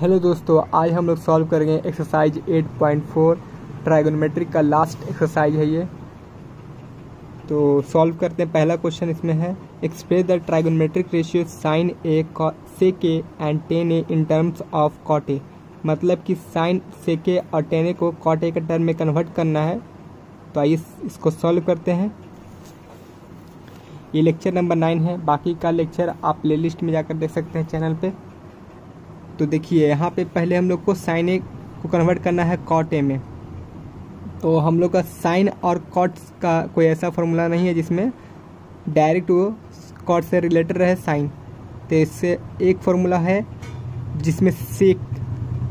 Hello दोस्तों, आज हम लोग सॉल्व करेंगे एक्सरसाइज 8.4 ट्राइगोनोमेट्रिक का लास्ट एक्सरसाइज है ये। तो सॉल्व करते हैं। पहला क्वेश्चन इसमें है express the trigonometric ratio sine A sec A and tan A in terms of cot A. मतलब कि साइन सेक ए और टेन ए को कॉट ए के टर्म में कन्वर्ट करना है। तो आइए इसको सॉल्व करते हैं। ये लेक्चर नंबर 9 है। बाकी का लेक्चर आप प्ले लिस्ट में जाकर देख सकते हैं चैनल पे। तो देखिए यहाँ पे पहले हम लोग को साइन ए को कन्वर्ट करना है कॉट ए में। तो हम लोग का साइन और कॉट का कोई ऐसा फॉर्मूला नहीं है जिसमें डायरेक्ट वो कॉट से रिलेटेड रहे साइन। तो इससे एक फॉर्मूला है जिसमें sec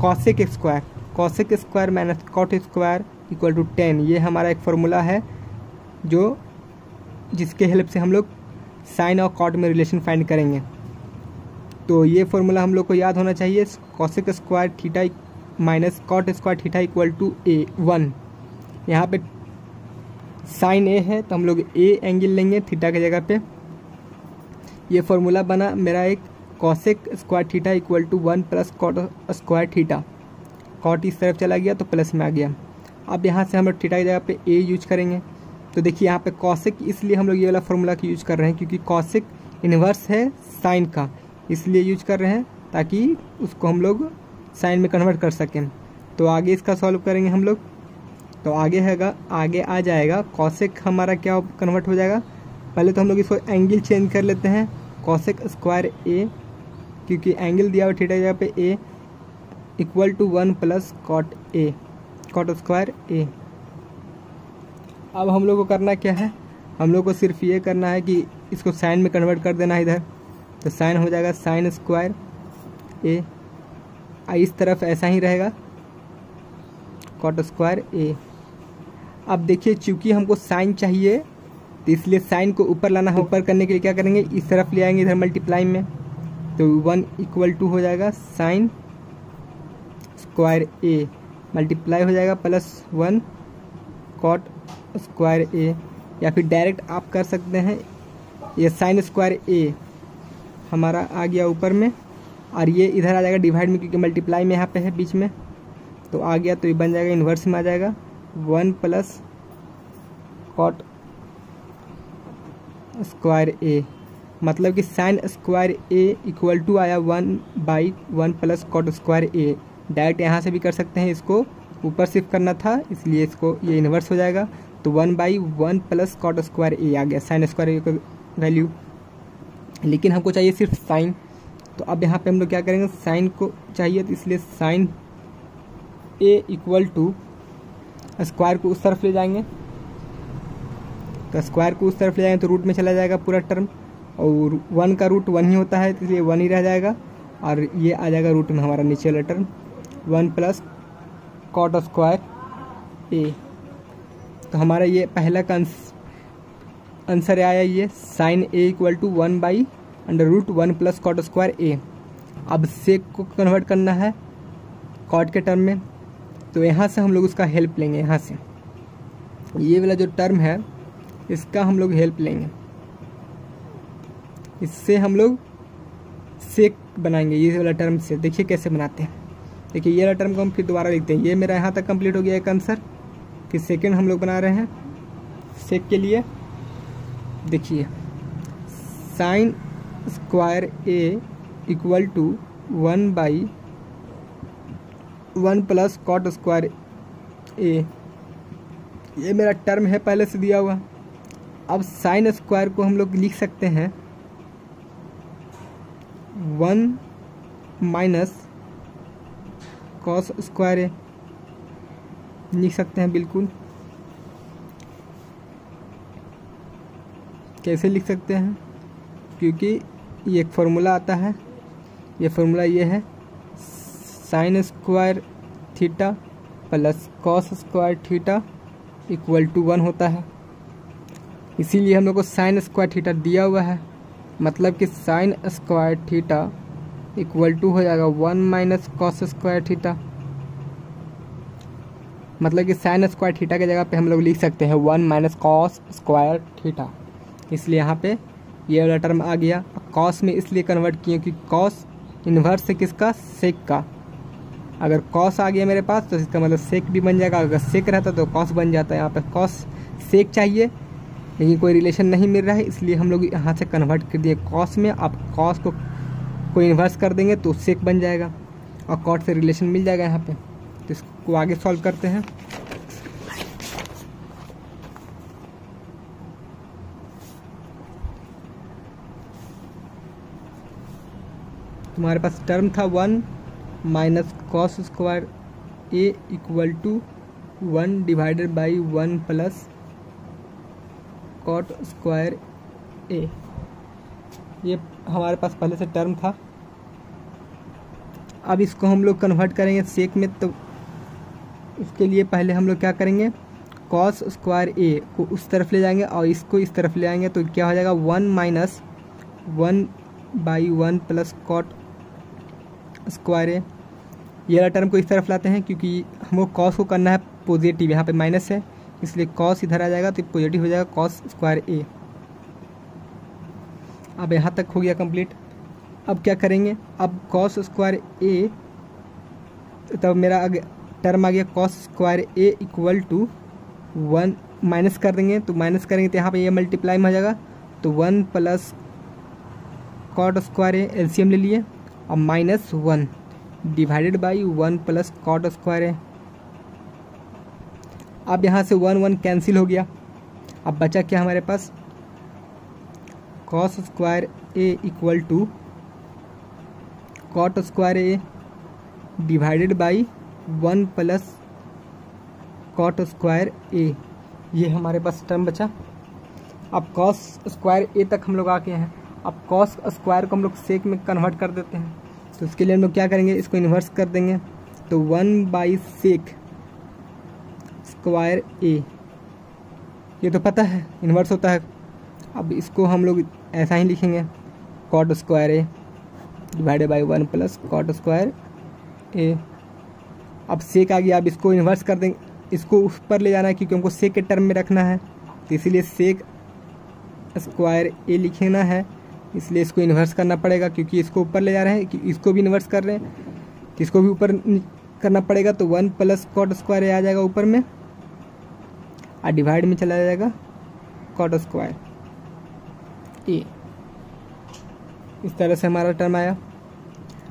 cosec square minus cot square equal to 10। ये हमारा एक फॉर्मूला है जो जिसके हेल्प से हम लोग साइन और कॉट में रिलेशन फाइंड करेंगे। तो ये फॉर्मूला हम लोग को याद होना चाहिए। Cosec square theta minus cot square theta equal to a 1। यहाँ पे साइन ए है तो हम लोग ए एंगल लेंगे थीटा की जगह पे। ये फॉर्मूला बना मेरा एक cosec square theta equal to 1 plus cot square theta. Cot इस तरफ चला गया तो प्लस में आ गया। अब यहाँ से हम लोग थीटा की जगह पे ए यूज करेंगे। तो देखिए यहाँ पे कॉसेक इसलिए हम लोग ये वाला फॉर्मूला की यूज कर रहे हैं क्योंकि कॉसेक इन्वर्स है साइन का, इसलिए यूज कर रहे हैं ताकि उसको हम लोग साइन में कन्वर्ट कर सकें। तो आगे इसका सॉल्व करेंगे हम लोग। तो आगे आ जाएगा कॉसेक हमारा क्या कन्वर्ट हो जाएगा। पहले तो हम लोग इसको एंगल चेंज कर लेते हैं। कॉसेक स्क्वायर ए क्योंकि एंगल दिया हुआ थीटा की जगह पे A equal to 1 plus cot square A. अब हम लोग को करना क्या है, हम लोग को सिर्फ ये करना है कि इसको साइन में कन्वर्ट कर देना है इधर। तो साइन हो जाएगा साइन स्क्वायर ए, इस तरफ ऐसा ही रहेगा कॉट स्क्वायर ए। अब देखिए चूंकि हमको साइन चाहिए तो इसलिए साइन को ऊपर लाना है। ऊपर करने के लिए क्या करेंगे, इस तरफ ले आएंगे इधर मल्टीप्लाई में। तो 1 इक्वल टू हो जाएगा साइन स्क्वायर ए मल्टीप्लाई हो जाएगा प्लस 1 कॉट स्क्वायर ए। या फिर डायरेक्ट आप कर सकते हैं, ये साइन स्क्वायर ए हमारा आ गया ऊपर में और ये इधर आ जाएगा डिवाइड में क्योंकि मल्टीप्लाई में यहाँ पे है बीच में। तो आ गया तो ये बन जाएगा इन्वर्स में आ जाएगा 1 प्लस कॉट स्क्वायर ए। मतलब कि sine square A equal to आया 1/1 plus cot square A. Direct यहाँ से भी कर सकते हैं, इसको ऊपर शिफ्ट करना था इसलिए इसको ये इन्वर्स हो जाएगा। तो 1/1 प्लस कॉट स्क्वायर ए आ गया साइन स्क्वायर ए का वैल्यू। लेकिन हमको चाहिए सिर्फ साइन। तो अब यहाँ पे हम लोग क्या करेंगे, साइन को चाहिए तो इसलिए sine A equal to square को उस तरफ ले जाएंगे। तो स्क्वायर को उस तरफ ले जाएंगे तो रूट में चला जाएगा पूरा टर्म, और 1 का रूट 1 ही होता है तो इसलिए 1 ही रह जाएगा। और ये आ जाएगा रूट में हमारा नीचे वाला term 1 plus cot square A. तो हमारा ये पहला का आंसर आया ये sine A equal to 1/√1 plus cot square A. अब सेक को कन्वर्ट करना है कॉट के टर्म में। तो यहाँ से हम लोग उसका हेल्प लेंगे। यहाँ से ये वाला जो टर्म है इसका हम लोग हेल्प लेंगे। इससे हम लोग सेक बनाएंगे ये वाला टर्म से। देखिए कैसे बनाते हैं। देखिए ये वाला टर्म को हम फिर दोबारा लिखते हैं। ये मेरा यहाँ तक कंप्लीट हो गया एक आंसर। फिर सेकेंड हम लोग बना रहे हैं सेक के लिए। देखिए sine square A equal to 1/1 plus cot square A. ये मेरा टर्म है पहले से दिया हुआ। अब साइन स्क्वायर को हम लोग लिख सकते हैं 1 माइनस कॉस स्क्वायर ए लिख सकते हैं। बिल्कुल कैसे लिख सकते हैं, क्योंकि ये एक फार्मूला आता है। ये फार्मूला ये है sine square theta plus cos square theta equal to 1 होता है। इसीलिए हम लोग को साइन स्क्वायर थीटा दिया हुआ है। मतलब कि sine square theta equal to हो जाएगा 1 माइनस कॉस स्क्वायर थीटा। मतलब कि साइन स्क्वायर थीटा की जगह पे हम लोग लिख सकते हैं 1 माइनस कॉस स्क्वायर थीटा। इसलिए यहाँ पे ये वाला टर्म आ गया। कॉस में इसलिए कन्वर्ट किए क्योंकि कॉस इन्वर्स है किसका, सेक का। अगर कॉस आ गया मेरे पास तो इसका मतलब सेक भी बन जाएगा, अगर सेक रहता तो कॉस बन जाता है। यहाँ पे कॉस सेक चाहिए लेकिन कोई रिलेशन नहीं मिल रहा है, इसलिए हम लोग यहाँ से कन्वर्ट कर दिए कॉस में। आप कॉस को इन्वर्स कर देंगे तो सेक बन जाएगा और कॉट से रिलेशन मिल जाएगा यहाँ पे। तो इसको आगे सॉल्व करते हैं। तुम्हारे पास टर्म था 1 minus cos square A equal to 1 divided by 1 plus cot square A. ये हमारे पास पहले से टर्म था। अब इसको हम लोग कन्वर्ट करेंगे सेक में, तो उसके लिए पहले हम लोग क्या करेंगे, कॉस स्क्वायर ए को उस तरफ ले जाएंगे और इसको इस तरफ ले आएंगे, तो क्या हो जाएगा 1 minus 1 by 1 plus cot square A. ये वाला टर्म को इस तरफ लाते हैं क्योंकि हमको कॉस को करना है पॉजिटिव, यहाँ पे माइनस है इसलिए कॉस इधर आ जाएगा तो पॉजिटिव हो जाएगा कॉस स्क्वायर ए। अब यहाँ तक हो गया कंप्लीट। अब क्या करेंगे, अब कॉस स्क्वायर ए, तब मेरा टर्म आ गया cos square A equal to 1 minus कर देंगे, तो माइनस करेंगे तो यहाँ पे ये मल्टीप्लाई में हो जाएगा, तो 1 plus cot square A LCM ले लिए और minus 1 divided by 1 plus cot square A. अब यहाँ से 1 1 कैंसिल हो गया। अब बचा क्या हमारे पास, cos square A equal to cot square A divided by 1 plus cot square A. ये हमारे पास टर्म बचा। अब कॉस स्क्वायर ए तक हम लोग आ गए हैं। अब कॉस स्क्वायर को हम लोग सेक में कन्वर्ट कर देते हैं, तो उसके लिए हम लोग क्या करेंगे, इसको इन्वर्स कर देंगे, तो 1 बाई सेक स्क्वायर ए, ये तो पता है इन्वर्स होता है। अब इसको हम लोग ऐसा ही लिखेंगे, cot square A divided by 1 plus cot square A. अब सेक आ गया, अब इसको इन्वर्स कर देंगे, इसको ऊपर ले जाना है क्योंकि हमको सेक के टर्म में रखना है, तो इसीलिए सेक स्क्वायर ए लिखना है, इसलिए इसको इन्वर्स करना पड़ेगा क्योंकि इसको ऊपर ले जा रहे हैं, कि इसको भी इन्वर्स कर रहे हैं तो इसको भी ऊपर करना पड़ेगा, तो 1 प्लस कॉट स्क्वायर ए आ जाएगा ऊपर में और डिवाइड में चला जाएगा कॉट स्क्वायर ए। इस तरह से हमारा टर्म आया।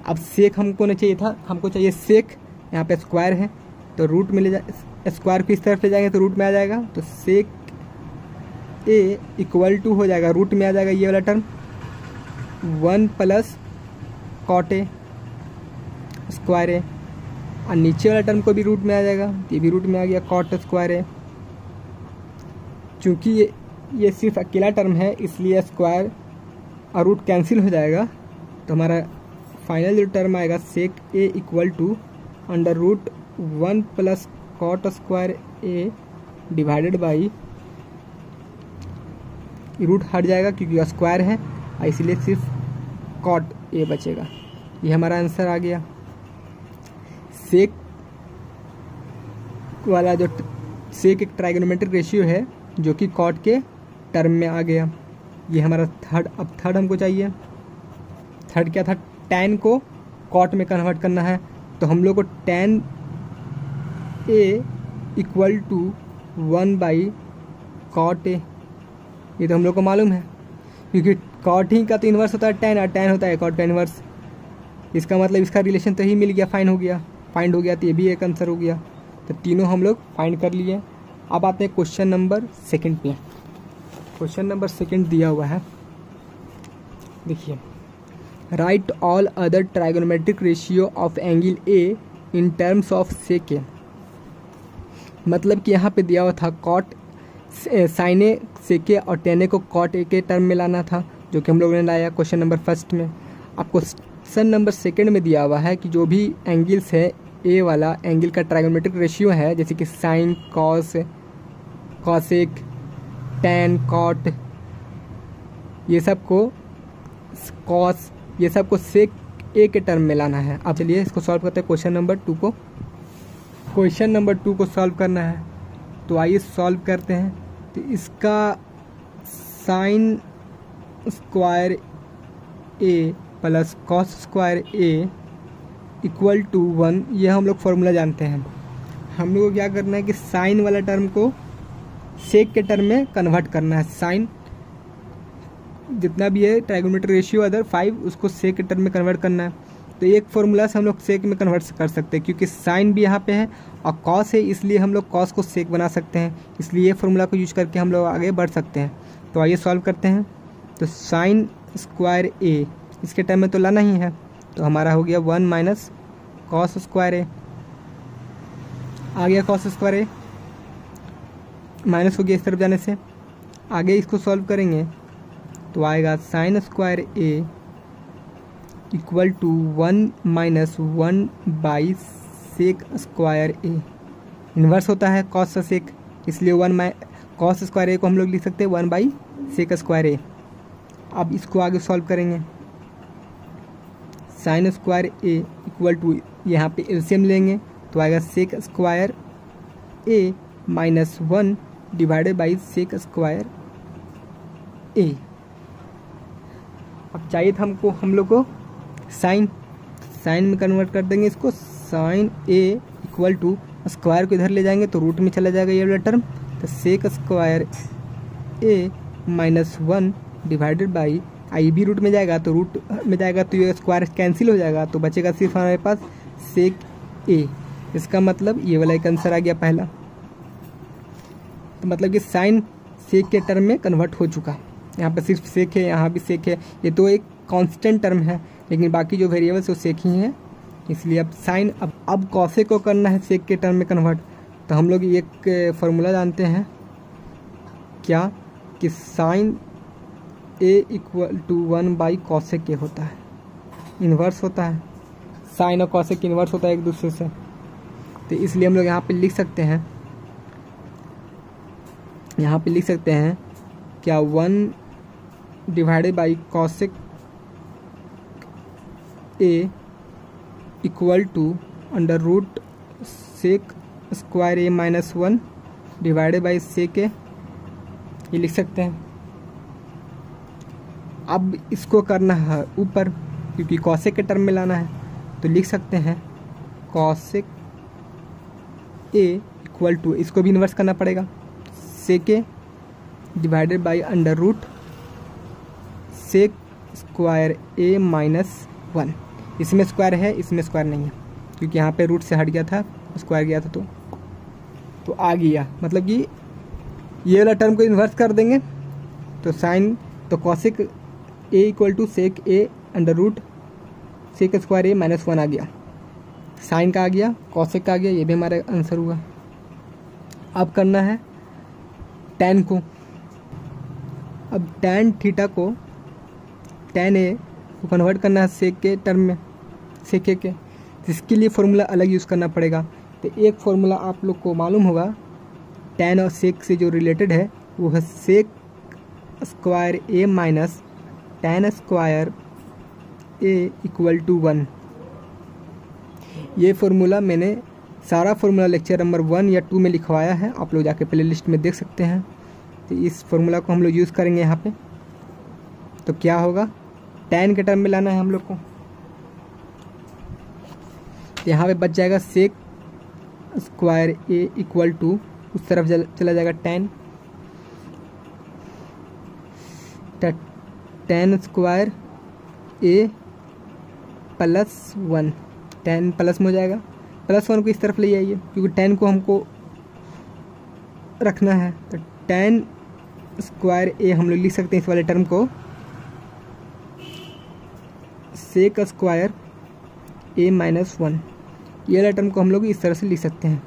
अब सेक हमको नहीं चाहिए था, हमको चाहिए सेक, यहाँ पे स्क्वायर है तो रूट में ले जा, स्क्वायर को इस तरफ ले जाएंगे तो रूट में आ जाएगा, तो सेक ए इक्वल टू हो जाएगा, रूट में आ जाएगा ये वाला term 1 plus cot A square A, और नीचे वाला टर्म को भी रूट में आ जाएगा, ये भी रूट में आ गया कॉट स्क्वायर ए। चूँकि ये सिर्फ अकेला टर्म है इसलिए स्क्वायर और रूट कैंसिल हो जाएगा, तो हमारा फाइनल जो टर्म आएगा sec A equal to under root 1 plus cot square A divided by, root हट जाएगा क्योंकि स्क्वायर है इसलिए सिर्फ कॉट ए बचेगा। ये हमारा आंसर आ गया। सेक वाला जो सेक एक ट्राइगोनोमेट्रिक रेशियो है जो कि कॉट के टर्म में आ गया। ये हमारा थर्ड। अब थर्ड हमको चाहिए, थर्ड क्या था, टैन को कॉट में कन्वर्ट करना है, तो हम लोग को tan A equal to 1 by cot A, ये तो हम लोग को मालूम है क्योंकि कॉट ही का तो इन्वर्स होता है टैन और टैन होता है कॉट का इन्वर्स। इसका मतलब इसका रिलेशन तो ही मिल गया, फाइंड हो गया, तो ये भी एक आंसर हो गया। तो तीनों हम लोग फाइंड कर लिए। अब आते हैं क्वेश्चन नंबर 2 पे। क्वेश्चन नंबर 2 दिया हुआ है, देखिए, right all other trigonometric ratio of angle A in terms of sec A. मतलब कि यहाँ पे दिया हुआ था कॉट साइन ए सेक ए और टेन ए को कॉट ए के टर्म में लाना था, जो कि हम लोगों ने लाया क्वेश्चन नंबर 1 में। अब क्वेश्चन नंबर 2 में दिया हुआ है कि जो भी एंगल्स है ए वाला एंगल का ट्राइगोनोमेट्रिक रेशियो है, जैसे कि sine, cos, cosec, tan, cot, ये सब को कॉस, ये सब को सेक ए के टर्म में लाना है। अब चलिए इसको सॉल्व करते हैं क्वेश्चन नंबर 2 को। क्वेश्चन नंबर 2 को सॉल्व करना है, तो आइए सॉल्व करते हैं। तो इसका sine square A plus cos square A equal to 1, ये हम लोग फॉर्मूला जानते हैं। हम लोग को क्या करना है कि साइन वाला टर्म को सेक के टर्म में कन्वर्ट करना है। साइन जितना भी है ट्राइगोनोमेट्रिक रेशियो अदर 5, उसको सेक के टर्म में कन्वर्ट करना है। तो एक फॉर्मूला से हम लोग सेक में कन्वर्ट कर सकते हैं, क्योंकि साइन भी यहाँ पे है और कॉस है, इसलिए हम लोग कॉस को सेक बना सकते हैं। इसलिए ये फॉर्मूला को यूज करके हम लोग आगे बढ़ सकते हैं। तो आइए सॉल्व करते हैं। तो साइन स्क्वायर ए इसके टर्म में तो लाना ही है, तो हमारा हो गया 1 माइनस कॉस स्क्वायर ए। आ गया कॉस स्क्वायर ए, माइनस हो गया इस तरफ जाने से। आगे इसको सॉल्व करेंगे तो आएगा sine square A equal to 1 minus 1 by sec square A. Inverse होता है कॉस से सेक, इसलिए कॉस स्क्वायर ए को हम लोग लिख सकते हैं 1 बाई सेक स्क्वायर ए। अब इसको आगे सॉल्व करेंगे। Sine square A equal to, यहाँ पे एलसीएम लेंगे तो आएगा sec square A minus 1 divided by sec square A. अब चाहिए था हमको हम लोग को साइन में कन्वर्ट कर देंगे इसको। Sine A equal to, square को इधर ले जाएंगे तो रूट में चला जाएगा ये वाला टर्म, तो sec square A minus 1 divided by, आई भी रूट में जाएगा तो रूट में जाएगा तो ये स्क्वायर कैंसिल हो जाएगा, तो बचेगा सिर्फ हमारे पास सेक ए। इसका मतलब ये वाला एक आंसर आ गया पहला। तो मतलब कि साइन सेक के टर्म में कन्वर्ट हो चुका। यहाँ पे सिर्फ सेक है, यहाँ भी सेक है, ये तो एक कांस्टेंट टर्म है, लेकिन बाकी जो वेरिएबल्स वो सेक ही हैं। इसलिए अब साइन, अब कॉसेक को करना है सेक के टर्म में कन्वर्ट। तो हम लोग एक फार्मूला जानते हैं क्या, कि sine A equal to 1 by cosec A होता है, इन्वर्स होता है। साइन और कॉसेक इन्वर्स होता है एक दूसरे से, तो इसलिए हम लोग यहाँ पे लिख सकते हैं, क्या 1 divided by cosec A equal to under root sec square A minus 1 divided by sec A, ये लिख सकते हैं। अब इसको करना है ऊपर, क्योंकि कॉसेक के टर्म में लाना है, तो लिख सकते हैं कॉसेक ए इक्वल टू, इसको भी इन्वर्स करना पड़ेगा, sec A divided by under root sec square A minus 1। इसमें स्क्वायर है, इसमें स्क्वायर नहीं है, क्योंकि यहाँ पे रूट से हट गया था, स्क्वायर गया था, तो आ गया। मतलब कि ये वाला टर्म को इन्वर्स कर देंगे तो साइन, तो cosec A equal to sec A under root sec square A minus 1 आ गया। साइन का आ गया, कॉसेक का आ गया, ये भी हमारा आंसर हुआ। अब करना है टैन को। अब टैन थीटा को, टैन ए को कन्वर्ट करना है सेक के टर्म में, सेक ए के, जिसके लिए फॉर्मूला अलग यूज़ करना पड़ेगा। तो एक फॉर्मूला आप लोग को मालूम होगा टैन और सेक से जो रिलेटेड है, वो है sec square A minus tan square A equal to 1। ये फॉर्मूला मैंने सारा फॉर्मूला लेक्चर नंबर 1 या 2 में लिखवाया है, आप लोग जाके प्ले लिस्ट में देख सकते हैं। तो इस फॉर्मूला को हम लोग यूज़ करेंगे यहाँ पे। तो क्या होगा, टैन के टर्म में लाना है हम लोग को। यहाँ पे बच जाएगा sec square A equal to, उस तरफ चला जाएगा tan, tan square A plus 1, tan plus में हो जाएगा, प्लस 1 को इस तरफ ले आइए, क्योंकि टैन को हमको रखना है। तो टैन स्क्वायर ए हम लोग लिख सकते हैं इस वाले टर्म को सेक स्क्वायर ए माइनस 1, ये वाला टर्म को हम लोग इस तरह से लिख सकते हैं।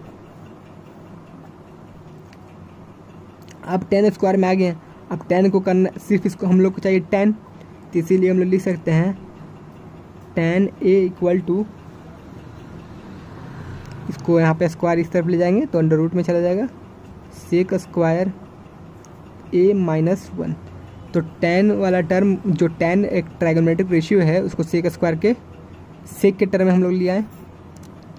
अब टैन स्क्वायर में आ गए हैं, अब टैन को करना, सिर्फ इसको हम लोग को चाहिए टैन, तो इसीलिए हम लोग लिख सकते हैं टैन ए इक्वल टू, इसको यहाँ पे स्क्वायर इस तरफ ले जाएंगे तो अंडर रूट में चला जाएगा सेक स्क्वायर ए माइनस 1। तो टैन वाला टर्म, जो टैन एक ट्राइगोनोमेट्रिक रेशियो है, उसको सेक स्क्वायर के सेक के टर्म में हम लोग लिया है।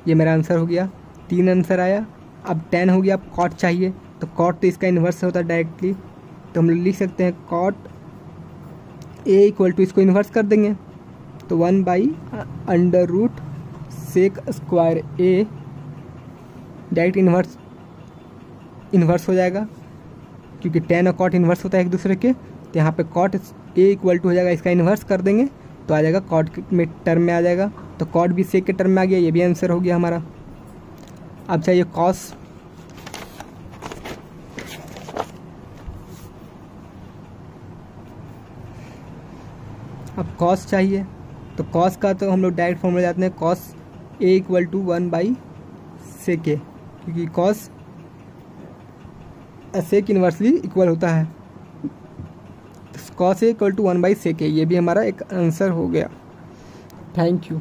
ये मेरा आंसर हो गया, 3 आंसर आया। अब टैन हो गया, अब कॉट चाहिए, तो कॉट तो इसका इन्वर्स होता है डायरेक्टली, तो हम लोग लिख सकते हैं कॉट ए इक्वल टू, इसको इन्वर्स कर देंगे तो 1 by under root sec square A direct inverse हो जाएगा, क्योंकि टेन और कॉट इन्वर्स होता है एक दूसरे के। तो यहाँ पे कॉट ए इक्वल टू हो जाएगा, इसका इन्वर्स कर देंगे तो आ जाएगा कॉट में टर्म में आ जाएगा। तो कॉट भी सेक के टर्म में आ गया, ये भी आंसर हो गया हमारा। अब चाहिए कॉस। अब कॉस चाहिए, तो कॉस का तो हम लोग डायरेक्ट फॉर्मूला जाते हैं, कॉस ए इक्वल टू 1 सेक ए, क्योंकि कॉस सेक इन्वर्सली इक्वल होता है। Cos A equal to 1 sec A, ये भी हमारा एक आंसर हो गया। Thank you.